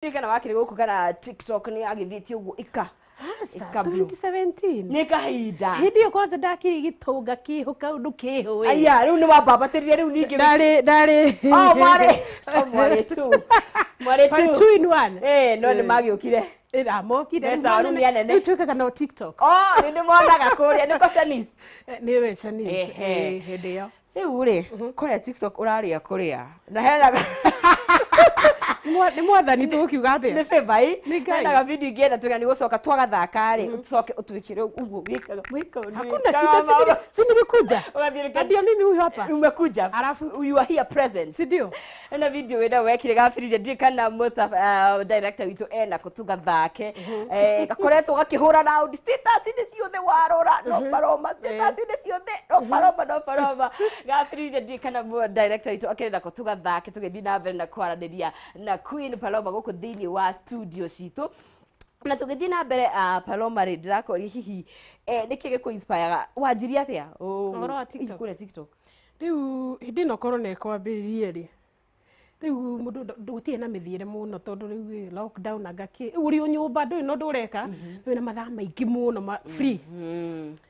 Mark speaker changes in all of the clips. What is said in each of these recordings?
Speaker 1: Kana wakire guku kana TikTok ni agithiti uguo ika
Speaker 2: 2017
Speaker 1: ni kahinda
Speaker 2: hindi yo kwanza ndakiri gitunga kiho kaundu kiho
Speaker 1: aya riu ni wambambatirie riu ningi
Speaker 2: ndari
Speaker 1: mwari tu
Speaker 2: 2 in 1
Speaker 1: no ni magiukire
Speaker 2: ira mokire
Speaker 1: ni
Speaker 2: tukaga no TikTok
Speaker 1: ni monaga kuria ni kocanis
Speaker 2: ni we chanis hindi yo
Speaker 1: riu ri kuria TikTok uraria kuria na henaga
Speaker 2: ni mwathani tukiuga atia
Speaker 1: ni febai henaga video ingienda tuga ni gucoka twagathaka ri ucoke utwikire uguo wikaga
Speaker 2: hakuna shida sinikuja ndio mimi huyu hapa
Speaker 1: umekuja
Speaker 2: alafu
Speaker 1: you are here present
Speaker 2: ndio
Speaker 1: na video wenda wekire gafirije ndikana mota director witu ena kutuga thake gakoretwo gakihura round status ni ciothe warora no Paloma status ni ciothe no Paloma gafirije ndikana director witu akirenda kutuga thake tugethi na mbere na kwaraniria na Queen Paloma guku thini wa studio citu na tugethi na mbere Paloma ri ndirakori hihi nikige ku inspire wanjiria atia kure TikTok
Speaker 2: riu hindi no korwo ne kwambiririe ri riu mundu ndutie na mithiire muno tondu riu lockdown agaki uri nyumba ndu no ndureka wina mathaa maingi muno free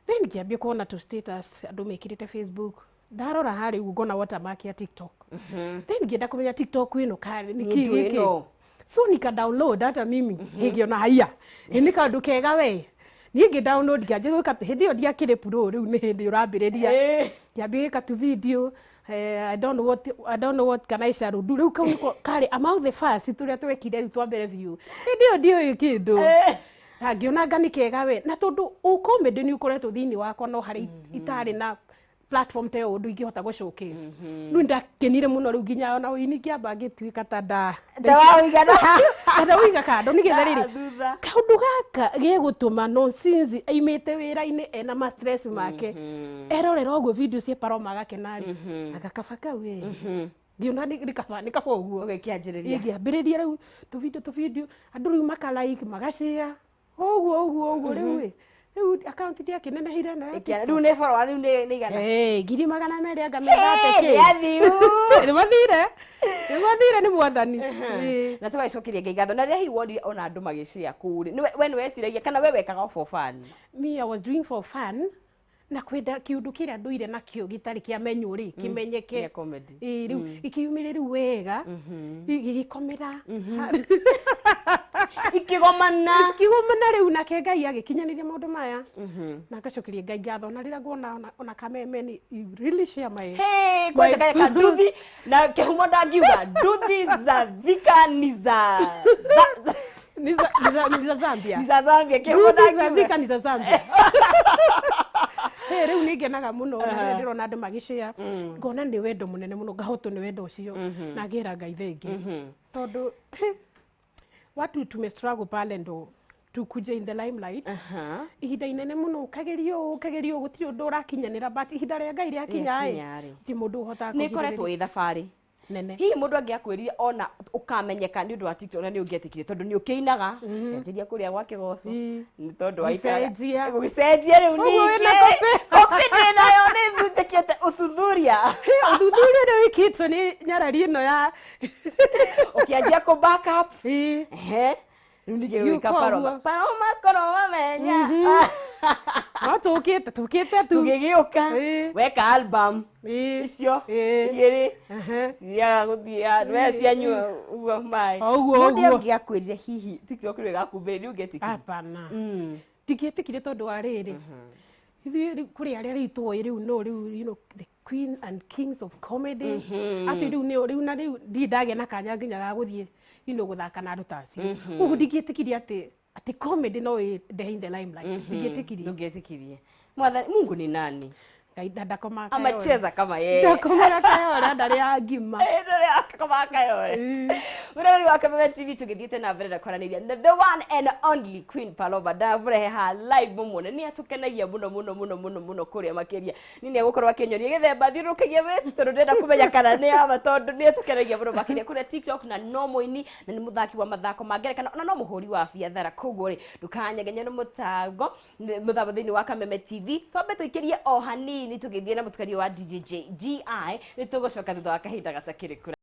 Speaker 2: then kiambia kuona tu status andu mekirite Facebook ndarora hari ngona watermark ya TikTok then ngienda kumenya TikTok ino kari niki so nika download hata mimi ngiona haya ni kandu kega we ningi download kiaje gwika hindi yo ndiakire pro riu ni hindi urambiriria kiambia ka tu video I don't know what can I share do riu kari among the first turia twekire riu twambere view ndio kindu ngiona ngani kega we na tondu ukomedi ni ukoretwo thini wakwa no hari itari na platform te undu ingihota go showcase nu ndakenire muno riu ginya ona uini kiamba ngitwika tada wiga kando ni gethariri kaundu gaka gegutuma nonsense aimite wira-ini ena ma stress make erorera uguo video cia Paloma gakenari agakabaka we ngiona ni kaba uguo
Speaker 1: ugikianjiriria
Speaker 2: ngiambiriria riu tu video andu riu makalike magashare uguo riu account dia kinene hira na
Speaker 1: riu ne follower riu ne igana
Speaker 2: ngiri magana meri angamethate ki ni mathire ni mwathani
Speaker 1: na twacokirie ngatho na ria woni ona andu magishia kuri we ni weciragia kana we wekaga for fun
Speaker 2: me I was doing for fun na kwenda kiundu kiria nduire na kio gitari kia menyu ri kimenyeke
Speaker 1: comedy
Speaker 2: riu ikiumiriru wega igikomera ikigomana riu na kengai agikinyaniria maundu maya na ngacokirie ngai ngatho na rira ngona ona Kameme ni really share my
Speaker 1: kwa kaya nduthi na kehumo ndangiuga nduthi za thika ni za Zambia kehumo
Speaker 2: ndangiuga thika ni za Zambia riu ningenaga muno na ndirona andu magishia ngona ni wendo munene muno ngahoto ni wendo ucio na ngira ngai thengi tondu watu tumestruggle pale ndo tukuje in the limelight ihinda inene muno kagerio gutiri undu urakinyanira but ihinda ria ngai ria kinya ti mundu uhota
Speaker 1: ni koretwo i thabari
Speaker 2: nene
Speaker 1: hihi mundu angiakwirire ona ukamenyeka ni undu wa TikTok na ni ungetikire tondu ni ukiinaga enjiria kuria gwake goco ni tondu wa
Speaker 2: icenjia
Speaker 1: riu ningi confident nayo ni mbutekiete uthuthuria
Speaker 2: ni wikitwo ni nyarari ino ya
Speaker 1: ukianjia ku back up riu ningi wika Paloma kono wamenya
Speaker 2: tukite
Speaker 1: tugigiuka weka album icio igiri cia guthia wecia nyua ugo mai mundu ngiakwirire hihi TikTok ri gakumbiri ungetikire
Speaker 2: hapana ndigetikire tondu wa riri ithui kuri aria ritu riu no riu the queen and kings of comedy acio riu na riu ndindagia na kanya nginya ga guthie guthaka na rutaci ugu ndigetikire ati comedy no ndehe in the limelight
Speaker 1: ndugetikirie mwathani Mungu ni nani
Speaker 2: kaida koma
Speaker 1: amecheza kama yeye
Speaker 2: ndakoma kayora ndari agima
Speaker 1: ndari kama kayora murari wa Kameme TV tugithiete na mbere na kwaraniria the one and only Queen Paloma da burehe ha live mumone ni atukenagia muno kuria makiria nini agukorwa akenyoria githemba thirukagia west tondu ndenda kumenya kana ni ama tondu ni atukenagia muno makiria kuria TikTok na no moini na ni muthaki wa mathako mangerekana ona no muhuri wa biathara koguo ri ndukanyagenya ni mutango muthabo thini wa Kameme TV twambe tuikirie o hanini tugithie na mutukanio wa DJ GI ni tugucoka thutha wa kahinda gatakiri kura.